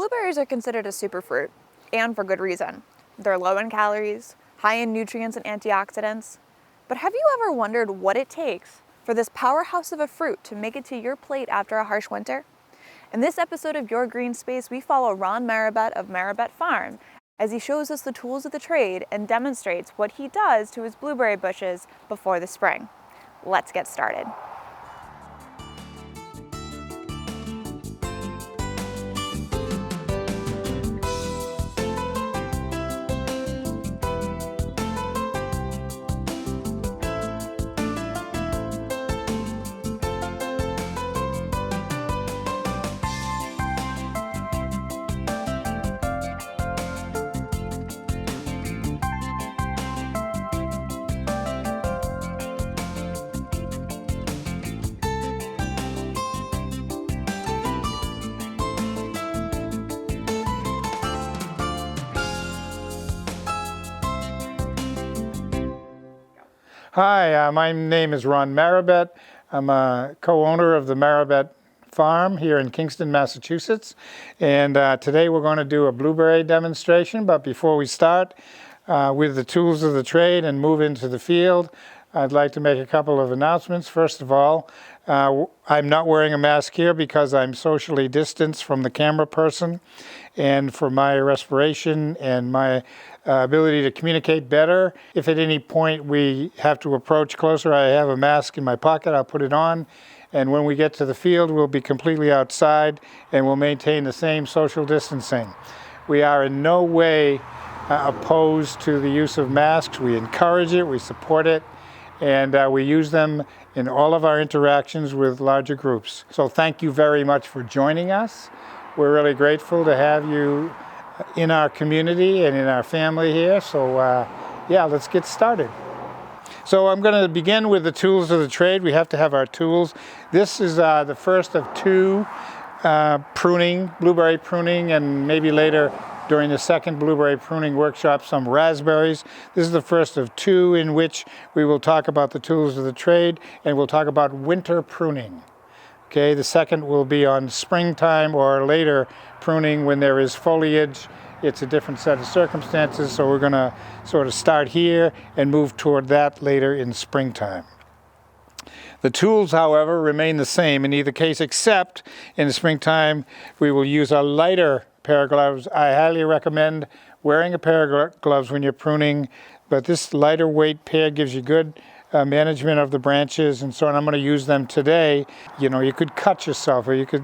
Blueberries are considered a superfruit, and for good reason. They're low in calories, high in nutrients and antioxidants. But have you ever wondered what it takes for this powerhouse of a fruit to make it to your plate after a harsh winter? In this episode of Your Green Space, we follow Ron Maribett of Maribett Farm as he shows us the tools of the trade and demonstrates what he does to his blueberry bushes before the spring. Let's get started. Hi, my name is Ron Maribett. I'm a co-owner of the Maribett Farm here in Kingston, Massachusetts. And today we're going to do a blueberry demonstration. But before we start with the tools of the trade and move into the field, I'd like to make a couple of announcements. First of all, I'm not wearing a mask here because I'm socially distanced from the camera person. And for my respiration and my ability to communicate better, if at any point we have to approach closer, I have a mask in my pocket, I'll put it on. And when we get to the field, we'll be completely outside and we'll maintain the same social distancing. We are in no way opposed to the use of masks. We encourage it, we support it, and we use them in all of our interactions with larger groups. So thank you very much for joining us. We're really grateful to have you in our community and in our family here. So yeah, let's get started. So I'm going to begin with the tools of the trade. We have to have our tools. This is the first of two blueberry pruning, and maybe later during the second blueberry pruning workshop, some raspberries. This is the first of two in which we will talk about the tools of the trade, and we'll talk about winter pruning. Okay, the second will be on springtime or later pruning when there is foliage. It's a different set of circumstances, so we're going to sort of start here and move toward that later in springtime. The tools, however, remain the same in either case, except in the springtime we will use a lighter pair of gloves. I highly recommend wearing a pair of gloves when you're pruning, but this lighter weight pair gives you good management of the branches and so on. I'm going to use them today. You know, you could cut yourself or you could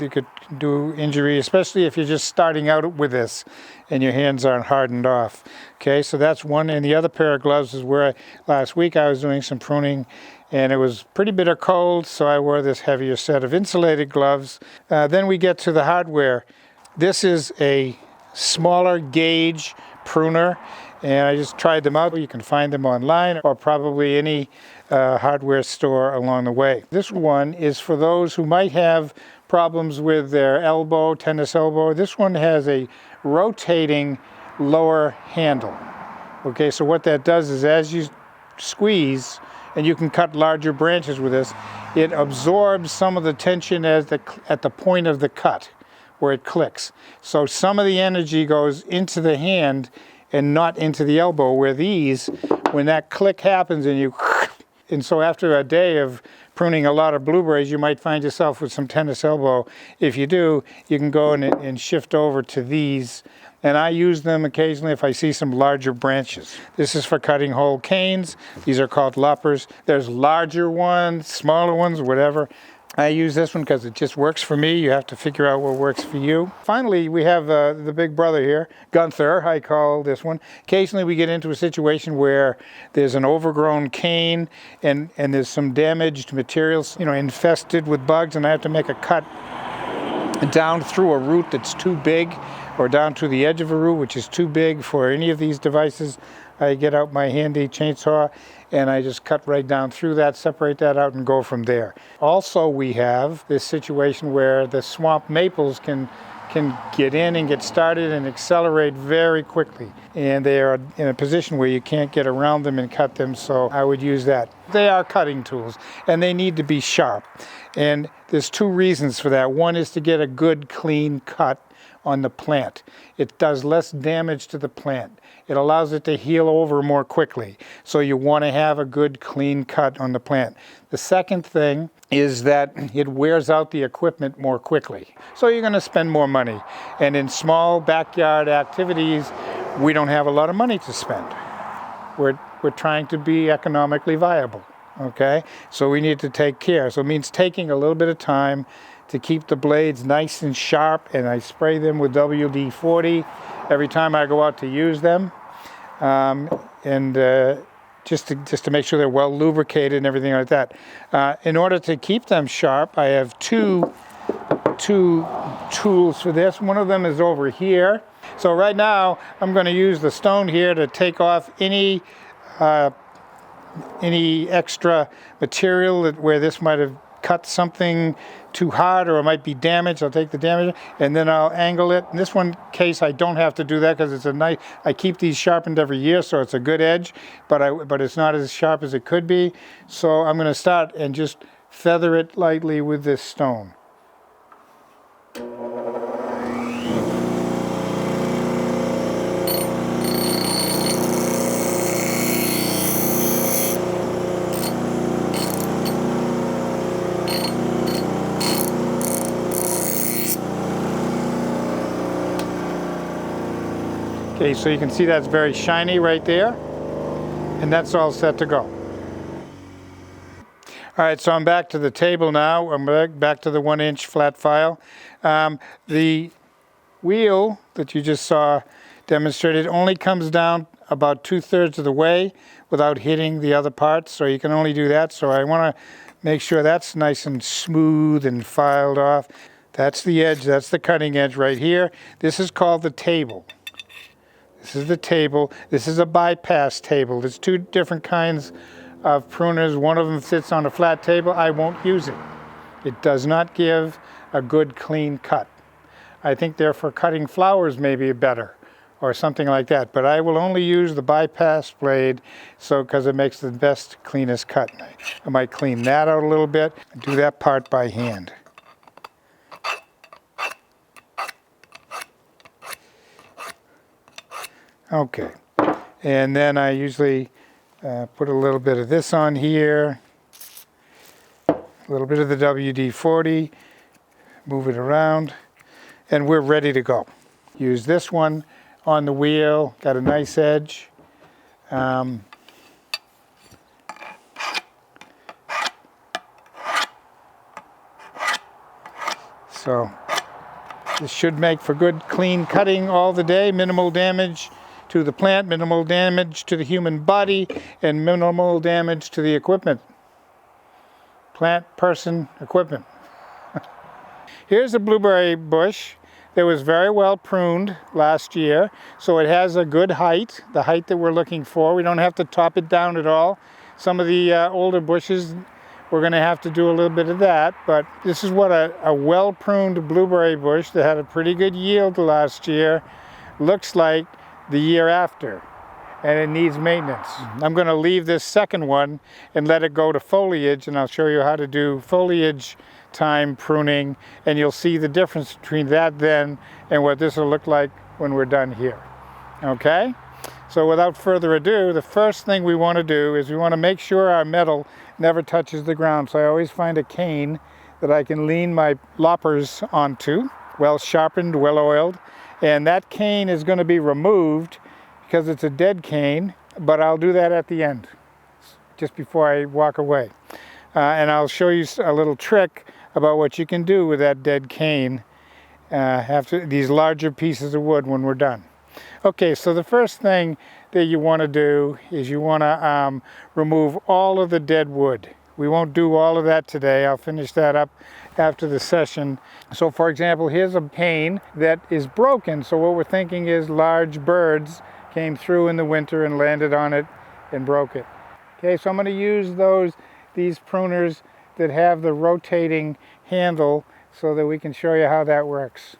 do injury, especially if you're just starting out with this and your hands aren't hardened off. Okay, so that's one. And the other pair of gloves is where last week I was doing some pruning and it was pretty bitter cold, so I wore this heavier set of insulated gloves. Then we get to the hardware. This is a smaller gauge pruner, and I just tried them out. You can find them online or probably any hardware store along the way. This one is for those who might have problems with their elbow, tennis elbow. This one has a rotating lower handle. Okay, so what that does is as you squeeze, and you can cut larger branches with this, it absorbs some of the tension at the point of the cut where it clicks. So some of the energy goes into the hand and not into the elbow, where these, when that click happens and so after a day of pruning a lot of blueberries, you might find yourself with some tennis elbow. If you do, you can go and shift over to these. And I use them occasionally if I see some larger branches. This is for cutting whole canes. These are called loppers. There's larger ones, smaller ones, whatever. I use this one because it just works for me. You have to figure out what works for you. Finally, we have the big brother here, Gunther, I call this one. Occasionally we get into a situation where there's an overgrown cane and there's some damaged materials, infested with bugs, and I have to make a cut down through a root that's too big, or down to the edge of a root which is too big for any of these devices. I get out my handy chainsaw and I just cut right down through that, separate that out, and go from there. Also, we have this situation where the swamp maples can get in and get started and accelerate very quickly. And they are in a position where you can't get around them and cut them, so I would use that. They are cutting tools, and they need to be sharp. And there's two reasons for that. One is to get a good, clean cut on the plant. It does less damage to the plant. It allows it to heal over more quickly. So you want to have a good clean cut on the plant. The second thing is that it wears out the equipment more quickly. So you're going to spend more money. And in small backyard activities, we don't have a lot of money to spend. We're trying to be economically viable, okay? So we need to take care. So it means taking a little bit of time to keep the blades nice and sharp, and I spray them with WD-40 every time I go out to use them, just to make sure they're well lubricated and everything like that. In order to keep them sharp, I have two tools for this. One of them is over here. So right now, I'm going to use the stone here to take off any extra material where this might have cut something too hard or it might be damaged. I'll take the damage and then I'll angle it. In this one case, I don't have to do that because it's a nice, I keep these sharpened every year, so it's a good edge, but it's not as sharp as it could be. So I'm going to start and just feather it lightly with this stone. Okay, so you can see that's very shiny right there, and that's all set to go. All right, so I'm back to the table now. I'm back to the 1-inch flat file. The wheel that you just saw demonstrated only comes down about 2/3 of the way without hitting the other parts, so you can only do that. So I want to make sure that's nice and smooth and filed off. That's the edge, that's the cutting edge right here. This is called the table. This is the table. This is a bypass table. There's two different kinds of pruners. One of them sits on a flat table. I won't use it. It does not give a good clean cut. I think they're for cutting flowers maybe better or something like that. But I will only use the bypass blade because it makes the best, cleanest cut. I might clean that out a little bit and do that part by hand. Okay, and then I usually put a little bit of this on here, a little bit of the WD-40, move it around, and we're ready to go. Use this one on the wheel, got a nice edge. So this should make for good clean cutting all the day, minimal damage to the plant, minimal damage to the human body, and minimal damage to the equipment. Plant, person, equipment. Here's a blueberry bush that was very well pruned last year, so it has a good height, the height that we're looking for. We don't have to top it down at all. Some of the older bushes, we're going to have to do a little bit of that, but this is what a well-pruned blueberry bush that had a pretty good yield last year looks like the year after, and it needs maintenance. I'm going to leave this second one and let it go to foliage, and I'll show you how to do foliage time pruning, and you'll see the difference between that then and what this will look like when we're done here. Okay? So without further ado, the first thing we want to do is we want to make sure our metal never touches the ground. So I always find a cane that I can lean my loppers onto, well sharpened, well oiled. And that cane is going to be removed because it's a dead cane, but I'll do that at the end, just before I walk away. And I'll show you a little trick about what you can do with that dead cane after these larger pieces of wood when we're done. Okay, so the first thing that you want to do is you want to remove all of the dead wood. We won't do all of that today. I'll finish that up after the session. So for example, here's a pane that is broken. So what we're thinking is large birds came through in the winter and landed on it and broke it. Okay, so I'm going to use these pruners that have the rotating handle so that we can show you how that works.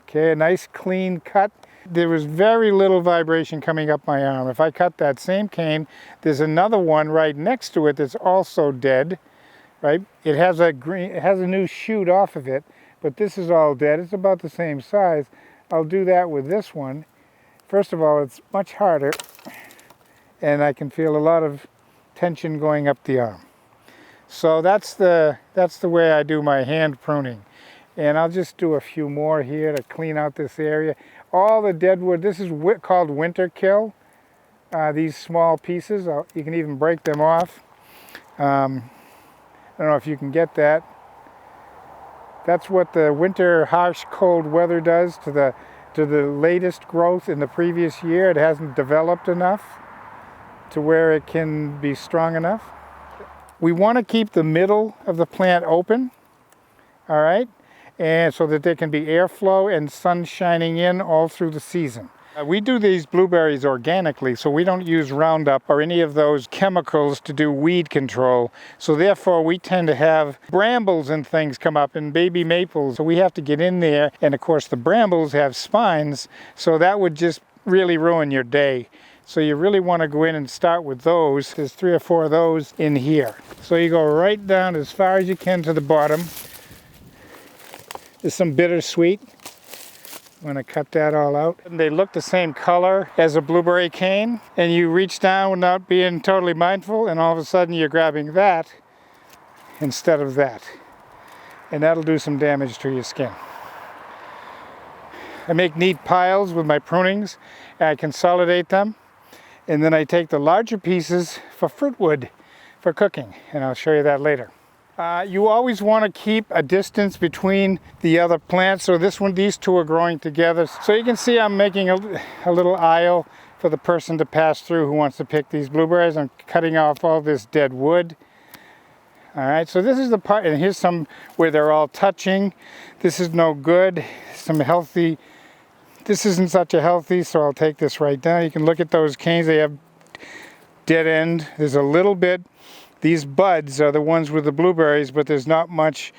Okay, a nice clean cut. There was very little vibration coming up my arm. If I cut that same cane, there's another one right next to it that's also dead, right? It has a new shoot off of it, but this is all dead. It's about the same size. I'll do that with this one. First of all, it's much harder, and I can feel a lot of tension going up the arm. So that's the way I do my hand pruning. And I'll just do a few more here to clean out this area. All the dead wood, this is called winter kill. These small pieces, you can even break them off. I don't know if you can get that. That's what the winter harsh cold weather does to the latest growth in the previous year. It hasn't developed enough to where it can be strong enough. We want to keep the middle of the plant open, all right, and so that there can be airflow and sun shining in all through the season. We do these blueberries organically, so we don't use Roundup or any of those chemicals to do weed control. So therefore we tend to have brambles and things come up and baby maples. So we have to get in there, and of course the brambles have spines, so that would just really ruin your day. So you really want to go in and start with those. There's 3 or 4 of those in here. So you go right down as far as you can to the bottom. There's some bittersweet. I'm going to cut that all out. And they look the same color as a blueberry cane, and you reach down without being totally mindful, and all of a sudden you're grabbing that instead of that. And that'll do some damage to your skin. I make neat piles with my prunings, and I consolidate them, and then I take the larger pieces for fruit wood for cooking, and I'll show you that later. You always want to keep a distance between the other plants. So these 2 are growing together. So you can see I'm making a little aisle for the person to pass through who wants to pick these blueberries. I'm cutting off all this dead wood. All right, so this is the part, and here's some where they're all touching. This is no good. Some healthy, this isn't such a healthy, so I'll take this right down. You can look at those canes, they have dead end. There's a little bit. These buds are the ones with the blueberries, but there's not much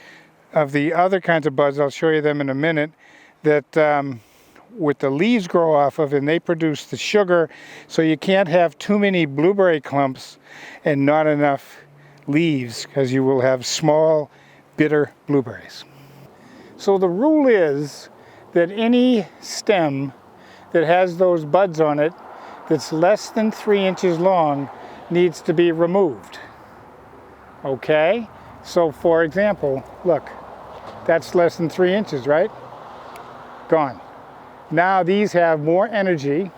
of the other kinds of buds. I'll show you them in a minute, that with the leaves grow off of, and they produce the sugar. So you can't have too many blueberry clumps and not enough leaves, because you will have small, bitter blueberries. So the rule is that any stem that has those buds on it that's less than 3 inches long needs to be removed. Okay, so for example, look, that's less than 3 inches, right? Gone. Now these have more energy.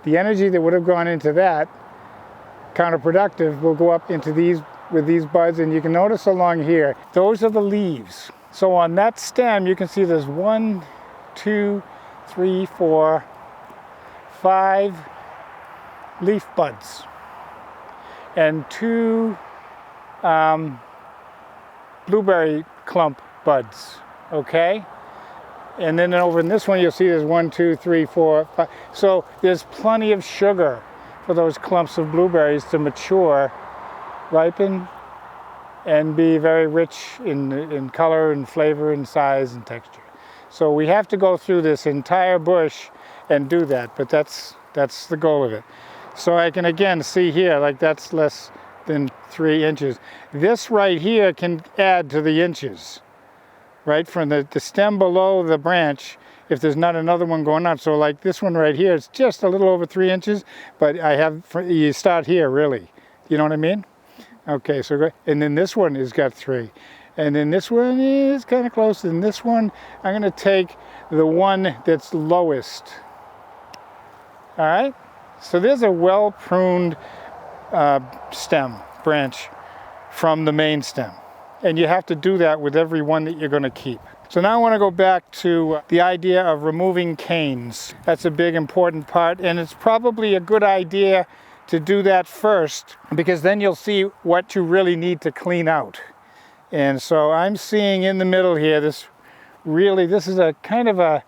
The energy that would have gone into that, counterproductive, will go up into these with these buds, and you can notice along here, those are the leaves. So on that stem, you can see there's 1, 2, 3, 4, 5 leaf buds, and 2 blueberry clump buds, okay? And then over in this one, you'll see there's 1, 2, 3, 4, 5. So there's plenty of sugar for those clumps of blueberries to mature, ripen, and be very rich in color and flavor and size and texture. So we have to go through this entire bush and do that, but that's the goal of it. So I can again see here, like that's less than 3 inches. This right here can add to the inches, right? From the stem below the branch, if there's not another one going on. So like this one right here, it's just a little over 3 inches, but you start here really. You know what I mean? Okay, so, and then this one has got 3. And then this one is kind of close. And this one, I'm gonna take the one that's lowest. All right? So there's a well pruned branch from the main stem. And you have to do that with every one that you're gonna keep. So now I want to go back to the idea of removing canes. That's a big important part, and it's probably a good idea to do that first, because then you'll see what you really need to clean out. And so I'm seeing in the middle here, this is a kind of a,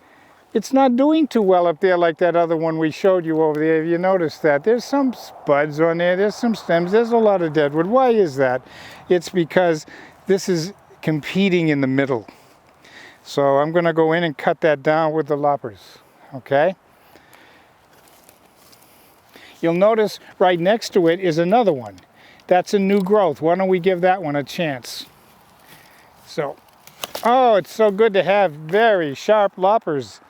it's not doing too well up there like that other one we showed you over there. You notice that there's some buds on there, there's some stems, there's a lot of deadwood. Why is that? It's because this is competing in the middle. So I'm going to go in and cut that down with the loppers, okay? You'll notice right next to it is another one. That's a new growth. Why don't we give that one a chance? So Oh, it's so good to have very sharp loppers.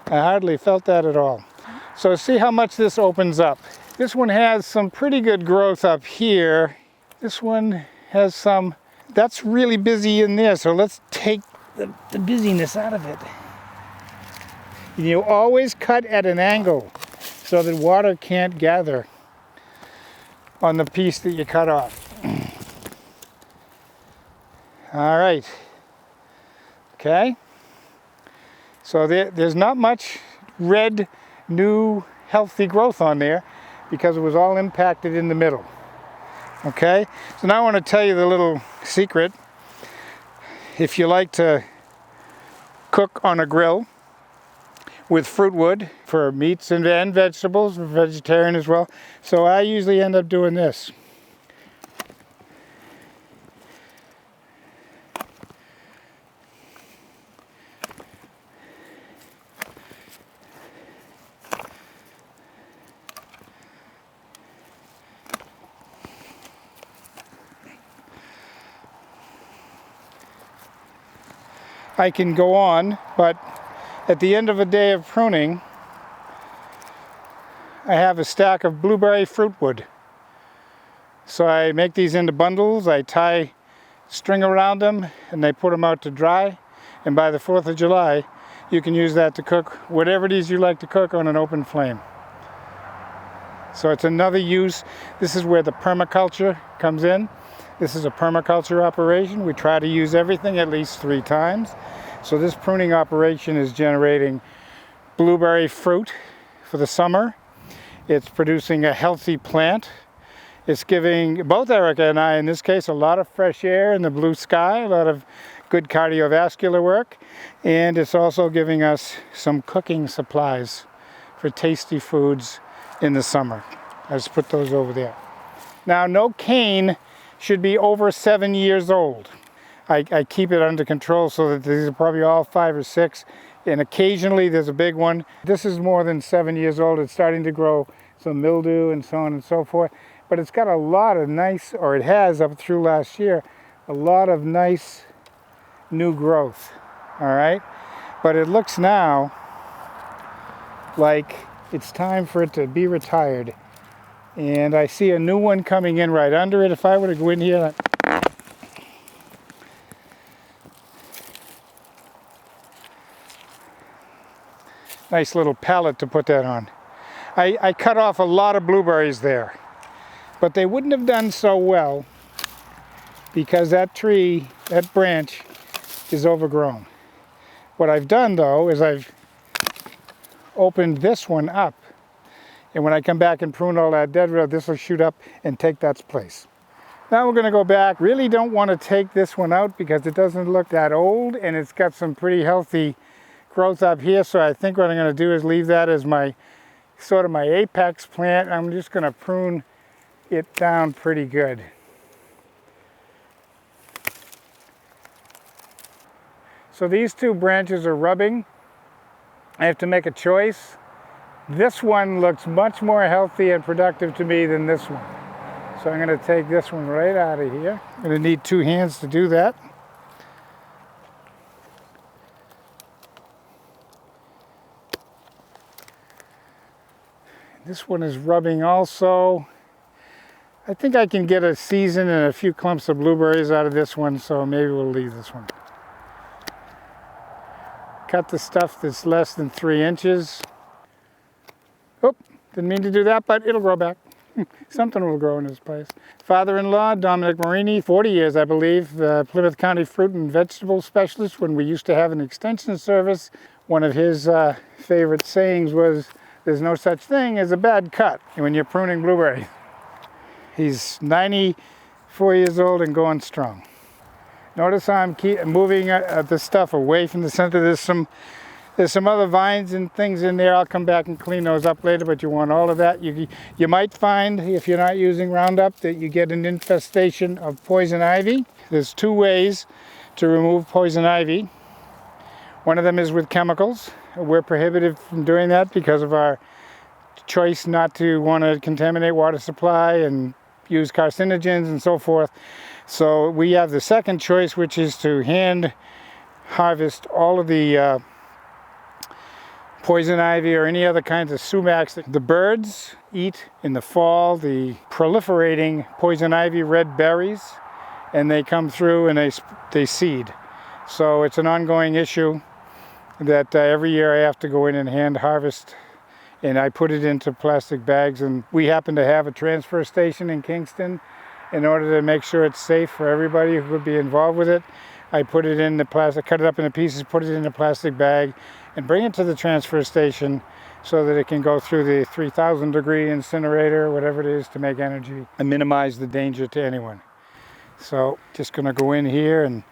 I hardly felt that at all. So see how much this opens up. This one has some pretty good growth up here. This one has some, that's really busy in there, so let's take the busyness out of it. You always cut at an angle so that water can't gather on the piece that you cut off. All right. Okay. So there's not much red, new, healthy growth on there because it was all impacted in the middle. Okay. So now I want to tell you the little secret. If you like to cook on a grill with fruit wood for meats and vegetables, vegetarian as well. So I usually end up doing this. I can go on, but at the end of a day of pruning, I have a stack of blueberry fruit wood. So I make these into bundles, I tie string around them, and I put them out to dry. And by the 4th of July, you can use that to cook whatever it is you like to cook on an open flame. So it's another use. This is where the permaculture comes in. This is a permaculture operation. We try to use everything at least 3 times. So this pruning operation is generating blueberry fruit for the summer. It's producing a healthy plant. It's giving both Erika and I, in this case, a lot of fresh air in the blue sky, a lot of good cardiovascular work, and it's also giving us some cooking supplies for tasty foods in the summer. I just put those over there. Now, no cane should be over 7 years old. I keep it under control so that these are probably all 5 or 6, and occasionally there's a big one. This is more than 7 years old. It's starting to grow some mildew and so on and so forth, but it's got a lot of nice, or it has up through last year, a lot of nice new growth, all right? But it looks now like it's time for it to be retired. And I see a new one coming in right under it. If I were to go in here, nice little pallet to put that on. I cut off a lot of blueberries there, but they wouldn't have done so well because that tree, that branch, is overgrown. What I've done though is I've opened this one up, and when I come back and prune all that dead wood, this will shoot up and take that place. Now we're going to go back. Really don't want to take this one out because it doesn't look that old, and it's got some pretty healthy growth up here. So I think what I'm going to do is leave that as my sort of my apex plant. I'm just going to prune it down pretty good. So these 2 branches are rubbing. I have to make a choice. This one looks much more healthy and productive to me than this one. So I'm going to take this one right out of here. I'm going to need 2 hands to do that. This one is rubbing also. I think I can get a season and a few clumps of blueberries out of this one, so maybe we'll leave this one. Cut the stuff that's less than 3 inches. Oh, didn't mean to do that, but it'll grow back. Something will grow in this place. Father-in-law, Dominic Marini, 40 years, I believe, Plymouth County fruit and vegetable specialist. When we used to have an extension service, one of his favorite sayings was, "There's no such thing as a bad cut when you're pruning blueberries." He's 94 years old and going strong. Notice how I'm moving the stuff away from the center. There's some other vines and things in there. I'll come back and clean those up later, but you want all of that. You might find, if you're not using Roundup, that you get an infestation of poison ivy. There's 2 ways to remove poison ivy. One of them is with chemicals. We're prohibited from doing that because of our choice not to want to contaminate water supply and use carcinogens and so forth. So we have the second choice, which is to hand harvest all of the poison ivy or any other kinds of sumacs that the birds eat in the fall, the proliferating poison ivy red berries, and they come through and they seed. So it's an ongoing issue that every year I have to go in and hand harvest, and I put it into plastic bags. And we happen to have a transfer station in Kingston. In order to make sure it's safe for everybody who would be involved with it, I put it in the plastic, cut it up into pieces, put it in a plastic bag, and bring it to the transfer station so that it can go through the 3,000 degree incinerator, whatever it is, to make energy and minimize the danger to anyone. So just going to go in here and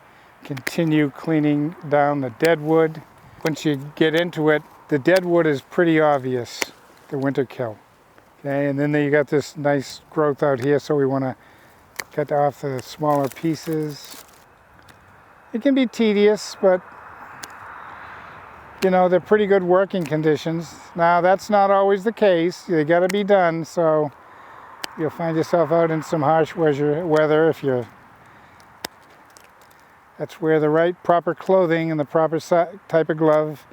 continue cleaning down the dead wood. Once you get into it, the dead wood is pretty obvious, the winter kill. Okay, and then you got this nice growth out here, so we want to cut off the smaller pieces. It can be tedious, but you know, they're pretty good working conditions. Now, that's not always the case. They got to be done, so you'll find yourself out in some harsh weather if you're... That's where the right proper clothing and the proper type of glove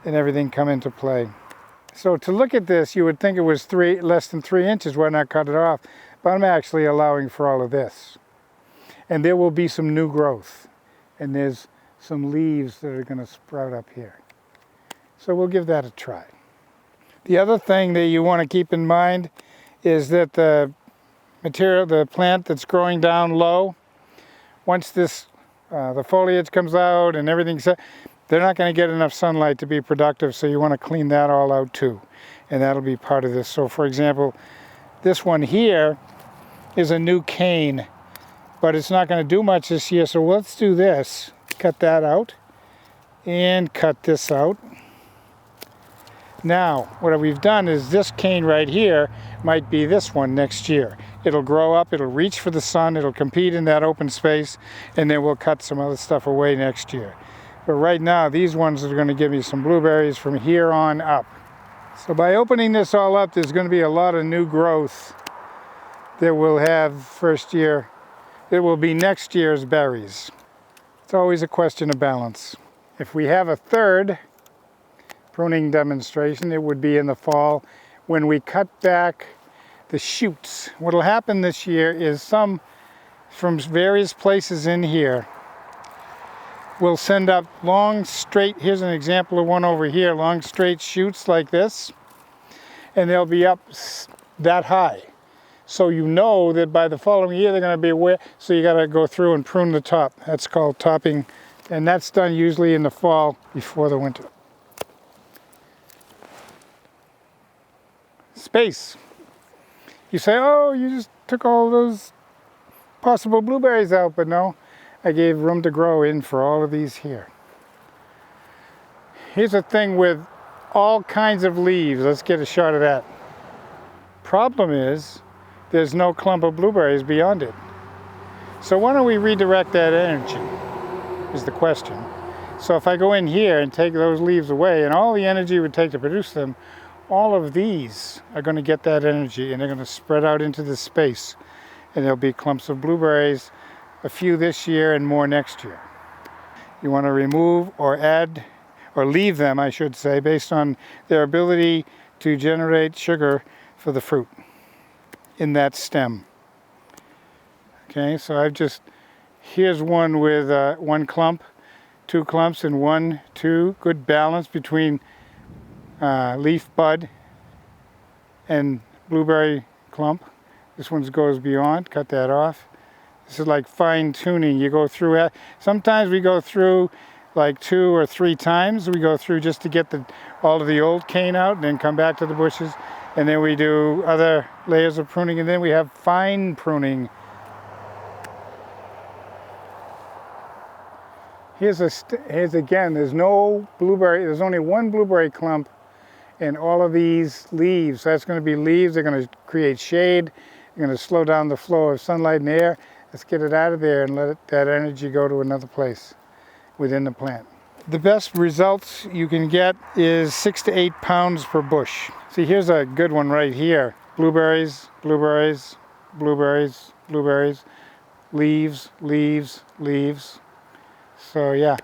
and everything come into play. So to look at this, you would think it was less than 3 inches. Why not cut it off? But I'm actually allowing for all of this. And there will be some new growth. And there's some leaves that are going to sprout up here. So we'll give that a try. The other thing that you want to keep in mind is that the material, the plant that's growing down low, once this, the foliage comes out and everything's set, they're not going to get enough sunlight to be productive, so you want to clean that all out too. And that'll be part of this. So for example, this one here is a new cane, but it's not going to do much this year, so let's do this. Cut that out and cut this out. Now, what we've done is this cane right here might be this one next year. It'll grow up, it'll reach for the sun, it'll compete in that open space, and then we'll cut some other stuff away next year. But right now, these ones are going to give me some blueberries from here on up. So by opening this all up, there's going to be a lot of new growth that we'll have first year. It will be next year's berries. It's always a question of balance. If we have a third pruning demonstration, it would be in the fall when we cut back the shoots. What will happen this year is some from various places in here will send up long straight, here's an example of one over here, long straight shoots like this, and they'll be up that high. So you know that by the following year they're going to be aware, so you got to go through and prune the top. That's called topping, and that's done usually in the fall before the winter. Space. You say, oh, you just took all those possible blueberries out, but no, I gave room to grow in for all of these here. Here's a thing with all kinds of leaves. Let's get a shot of that. Problem is, there's no clump of blueberries beyond it. So why don't we redirect that energy, is the question. So if I go in here and take those leaves away, and all the energy it would take to produce them, all of these are going to get that energy, and they're going to spread out into the space. And there'll be clumps of blueberries, a few this year and more next year. You want to remove or add, or leave them, I should say, based on their ability to generate sugar for the fruit in that stem. Okay, so I've just, here's one with one clump, 2 clumps, and 1, 2, good balance between leaf bud and blueberry clump. This one goes beyond, cut that off. This is like fine tuning. You go through it. Sometimes we go through like 2 or 3 times. We go through just to get all of the old cane out and then come back to the bushes. And then we do other layers of pruning, and then we have fine pruning. Here's again, there's no blueberry, there's only 1 blueberry clump and all of these leaves. That's going to be leaves, they're going to create shade, they're going to slow down the flow of sunlight and air. Let's get it out of there and let that energy go to another place within the plant. The best results you can get is 6 to 8 pounds per bush. See, here's a good one right here. Blueberries, blueberries, blueberries, blueberries, leaves, leaves, leaves. So yeah,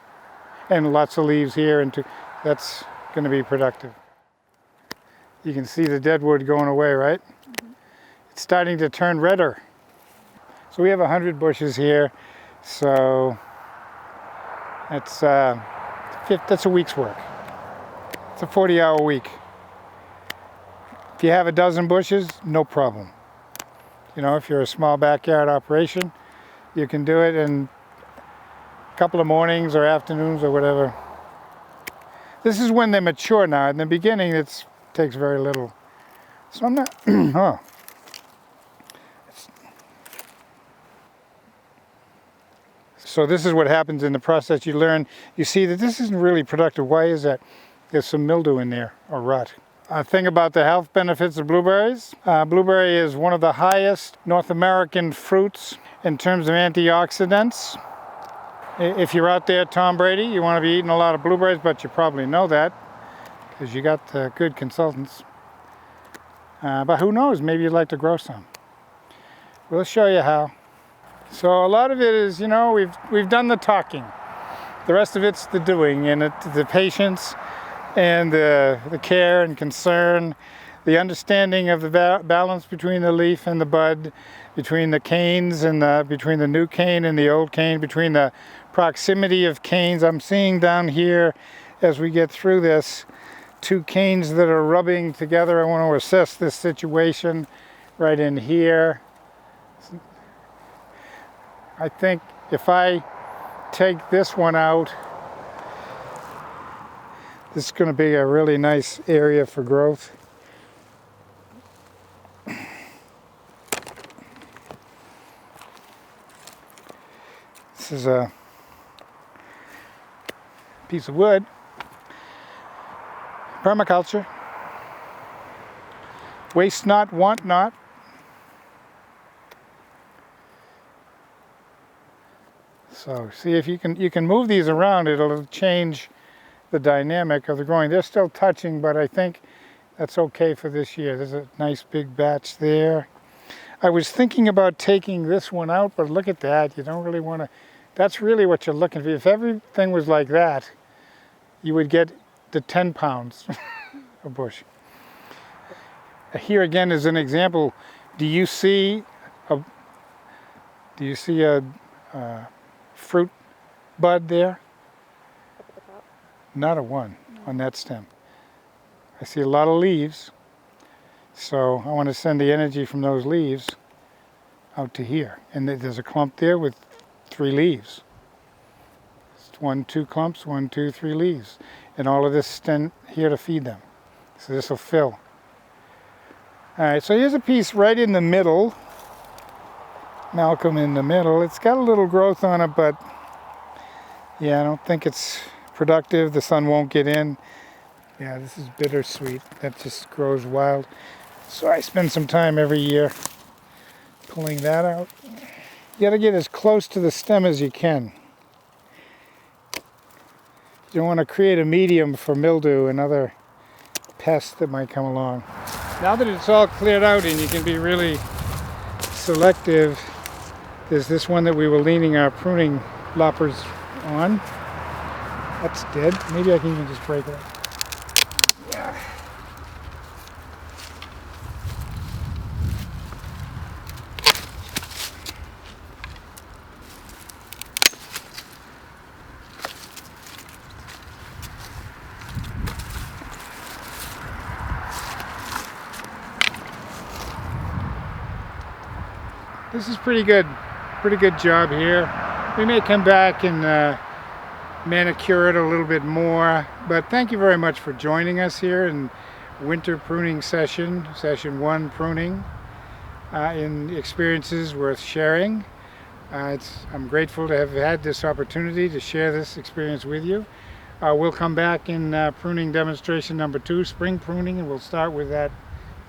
and lots of leaves here, and that's going to be productive. You can see the dead wood going away, right? Mm-hmm. It's starting to turn redder. So we have 100 bushes here, so that's a week's work. It's a 40-hour week. If you have a dozen bushes, no problem. You know, if you're a small backyard operation, you can do it in a couple of mornings or afternoons or whatever. This is when they're mature now. In the beginning, it takes very little. So I'm not, oh. So this is what happens in the process. You learn, you see that this isn't really productive. Why is that? There's some mildew in there, or rot. A thing about the health benefits of blueberries. Blueberry is one of the highest North American fruits in terms of antioxidants. If you're out there, Tom Brady, you want to be eating a lot of blueberries, but you probably know that because you got good consultants. But who knows, maybe you'd like to grow some. We'll show you how. So a lot of it is, you know, we've done the talking. The rest of it's the doing, and the patience and the care and concern, the understanding of the balance between the leaf and the bud, between the canes and between the new cane and the old cane, between the proximity of canes. I'm seeing down here as we get through this 2 canes that are rubbing together. I want to assess this situation right in here. I think if I take this one out, this is going to be a really nice area for growth. This is a piece of wood. Permaculture. Waste not, want not. So see if you can move these around, it'll change the dynamic of the growing. They're still touching, but I think that's okay for this year. There's a nice big batch there. I was thinking about taking this one out, but look at that. You don't really want to, that's really what you're looking for. If everything was like that, you would get the 10 pounds a bush. Here again is an example. Do you see a fruit bud there? Not a one on that stem. I see a lot of leaves, so I want to send the energy from those leaves out to here. And there's a clump there with 3 leaves. It's 1, 2 clumps, 1, 2, 3 leaves. And all of this stem here to feed them. So this will fill. All right, so here's a piece right in the middle. Malcolm in the middle. It's got a little growth on it, but yeah, I don't think it's productive. The sun won't get in. Yeah, this is bittersweet. That just grows wild. So I spend some time every year pulling that out. You gotta get as close to the stem as you can. You don't want to create a medium for mildew and other pests that might come along. Now that it's all cleared out and you can be really selective, there's this one that we were leaning our pruning loppers on. That's dead. Maybe I can even just break it up. Yeah. This is pretty good job here. We may come back and manicure it a little bit more, but thank you very much for joining us here in winter pruning session 1 pruning, in experiences worth sharing. I'm grateful to have had this opportunity to share this experience with you. We'll come back in pruning demonstration number 2, spring pruning, and we'll start with that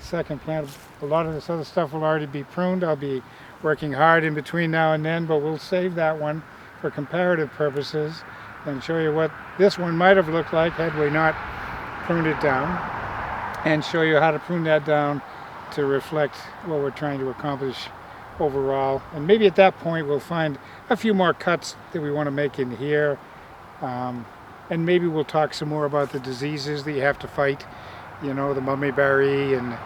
second plant. A lot of this other stuff will already be pruned. I'll be working hard in between now and then, but we'll save that one for comparative purposes and show you what this one might have looked like had we not pruned it down, and show you how to prune that down to reflect what we're trying to accomplish overall. And maybe at that point we'll find a few more cuts that we want to make in here. and maybe we'll talk some more about the diseases that you have to fight, you know, the mummyberry and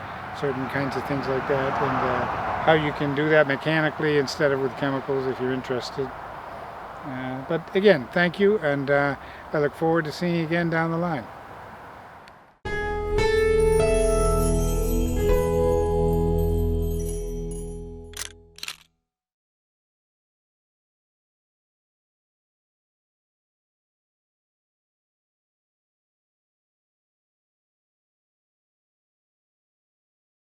certain kinds of things like that, and how you can do that mechanically instead of with chemicals if you're interested. But again, thank you, and I look forward to seeing you again down the line.